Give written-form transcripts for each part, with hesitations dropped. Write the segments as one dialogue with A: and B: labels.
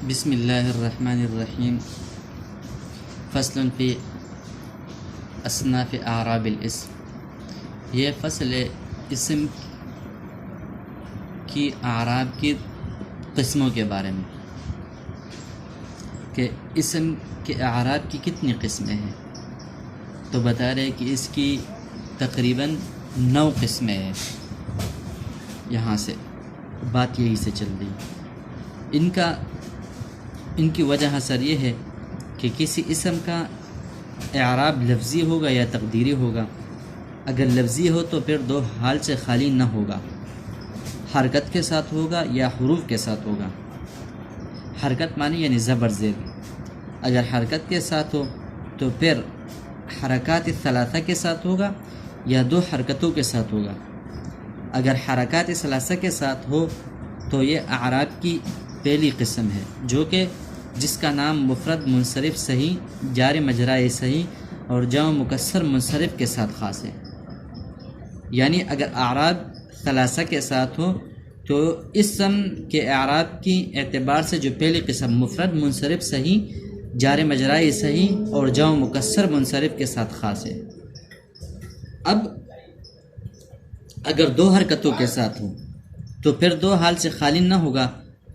A: بسم اللہ الرحمن الرحیم فصل فی اصناف اعراب الاسم، یہ فصل اسم کی اعراب کی قسموں کے بارے میں کہ اسم کے اعراب کی کتنی قسمیں ہیں۔ تو بتا رہے کہ اس کی تقریباً 9 قسمیں ہیں۔ یہاں سے بات یہی سے چل رہی۔ ان کی وجہ اثر یہ ہے کہ کسی اسم کا اعراب لفظی ہوگا یا تقدیری ہوگا۔ اگر لفظی ہو تو پھر 2 حال سے خالی نہ ہوگا، حرکت کے ساتھ ہوگا یا حروف کے ساتھ ہوگا۔ حرکت معنی یعنی زبر زیر۔ اگر حرکت کے ساتھ ہو تو پھر حرکات ثلاثہ کے ساتھ ہوگا یا 2 حرکتوں کے ساتھ ہوگا۔ اگر حرکات ثلاثہ کے ساتھ ہو تو یہ اعراب کی پہلی قسم ہے، جو کہ جس کا نام مفرد منصرف صحیح، جار مجرائے صحیح اور جمع مکسر منصرف کے ساتھ خاص ہے۔ یعنی اگر اعراب ثلاثہ کے ساتھ ہو تو اسم کے اعراب کی اعتبار سے جو پہلی قسم مفرد منصرف صحیح، جار مجرائے صحیح اور جمع مکسر منصرف کے ساتھ خاص ہے۔ اب اگر 2 حرکتوں کے ساتھ ہو تو پھر 2 حال سے خالی نہ ہوگا،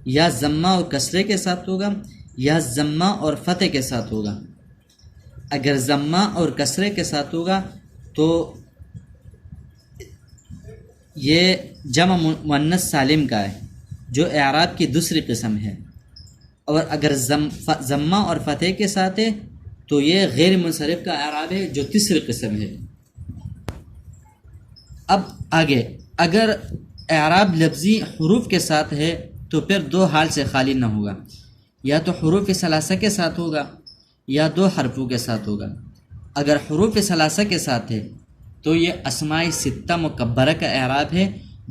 A: یا ضمہ اور کسرے کے ساتھ ہوگا یا ضمہ اور فتح کے ساتھ ہوگا۔ اگر ضمہ اور کسرے کے ساتھ ہوگا تو یہ جمع مؤنث سالم کا ہے، جو اعراب کی دوسری قسم ہے۔ اور اگر ضمہ اور فتح کے ساتھ ہے تو یہ غیر منصرف کا اعراب ہے، جو تیسری قسم ہے۔ اب آگے اگر اعراب لفظی حروف کے ساتھ ہے تو پھر 2 حال سے خالی نہ ہوگا، یا تو حروف ثلاثہ کے ساتھ ہوگا یا 2 حرفوں کے ساتھ ہوگا۔ اگر حروف ثلاثہ کے ساتھ ہے تو یہ اسماء ستہ مکبرہ کا اعراب ہے،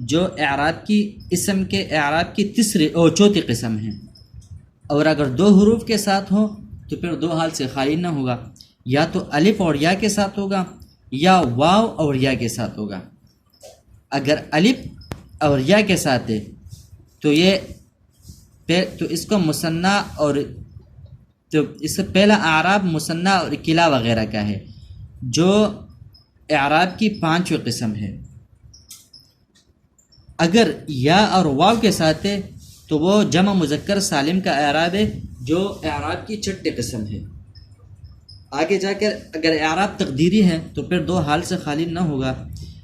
A: جو اعراب کی اسم کے اعراب کی چوتھی قسم ہے۔ اور اگر 2 حروف کے ساتھ ہو تو پھر 2 حال سے خالی نہ ہوگا، یا تو الف اور یا کے ساتھ ہوگا یا واو اور یا کے ساتھ ہوگا۔ اگر الف اور یا کے ساتھ ہے تو اس کو مثنیٰ اور تو اس کا پہلا اعراب مثنیٰ اور کلا وغیرہ کا ہے، جو اعراب کی 5ویں قسم ہے۔ اگر یا اور واو کے ساتھ ہے تو وہ جمع مذکر سالم کا اعراب ہے، جو اعراب کی 6ٹھی قسم ہے۔ آگے جا کر اگر اعراب تقدیری ہے تو پھر 2 حال سے خالی نہ ہوگا،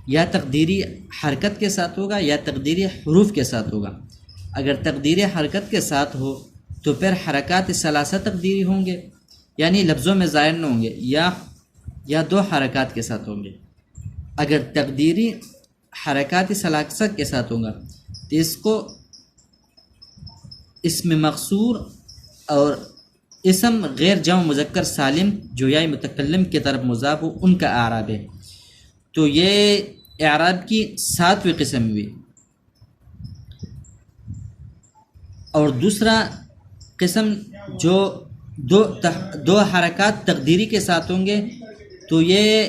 A: یا تقدیری حرکت کے ساتھ ہوگا یا تقدیری حروف کے ساتھ ہوگا۔ اگر تقدیری حرکت کے ساتھ ہو تو پھر حرکات ثلاثہ تقدیری ہوں گے، یعنی لفظوں میں ظاہر نہ ہوں گے، یا 2 حرکات کے ساتھ ہوں گے۔ اگر تقدیری حرکات ثلاثہ کے ساتھ ہوگا تو اس کو اسم مقصور اور اسم غیر جمع مذکر سالم جو یا متکلم کی طرف مضاف ہو ان کا اعراب ہے۔ تو یہ اعراب کی 7ویں قسم ہوئی۔ اور دوسرا قسم جو 2 حرکات تقدیری کے ساتھ ہوں گے تو یہ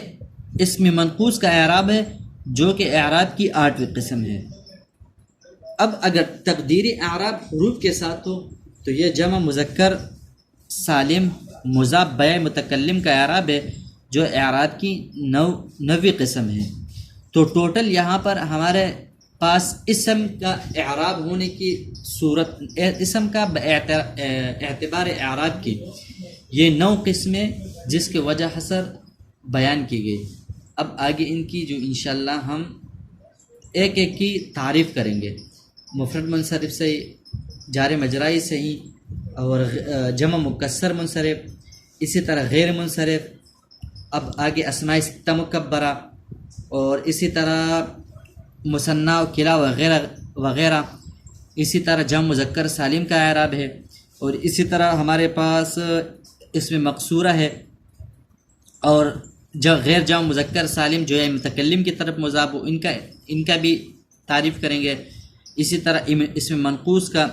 A: اسم منقوص کا اعراب ہے، جو کہ اعراب کی 8ویں قسم ہے۔ اب اگر تقدیری اعراب حروف کے ساتھ ہو تو یہ جمع مذکر سالم مضاف بہ متکلم کا اعراب ہے، جو اعراب کی 9ویں قسم ہے۔ تو ٹوٹل یہاں پر ہمارے پاس اسم کا اعراب ہونے کی صورت، اسم کا اعتبار اعراب کی یہ 9 قسمیں، جس کے وجہ حسر بیان کی گئی۔ اب آگے ان کی جو انشاءاللہ ہم ایک ایک کی تعریف کریں گے۔ مفرد منصرف صحیح، جار مجرائی صحیح اور جمع مکسر منصرف، اسی طرح غیر منصرف۔ اب آگے اسماء ستہ مکبرہ اور اسی طرح مثنیٰ و کلا وغیرہ وغیرہ، اسی طرح جمع مذکر سالم کا اعراب ہے، اور اسی طرح ہمارے پاس اسم مقصورہ ہے، اور غیر جمع مذکر سالم جو ہے متکلم کی طرف مضاف ہو ان کا بھی تعریف کریں گے۔ اسی طرح اسم منقوص کا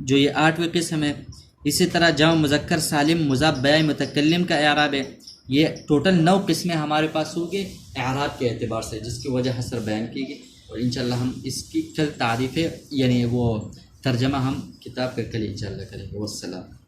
A: جو یہ 8ویں قسم ہے، اسی طرح جمع مذکر سالم مضاف بہ متکلم کا اعراب ہے۔ یہ ٹوٹل 9 قسمیں ہمارے پاس ہوں گے اعراب کے اعتبار سے، جس کی وجہ حسر بیان کی گئی، اور انشاءاللہ ہم اس کی کل تعریفیں یعنی وہ ترجمہ ہم کتاب کا کل انشاءاللہ کریں گے. والسلام.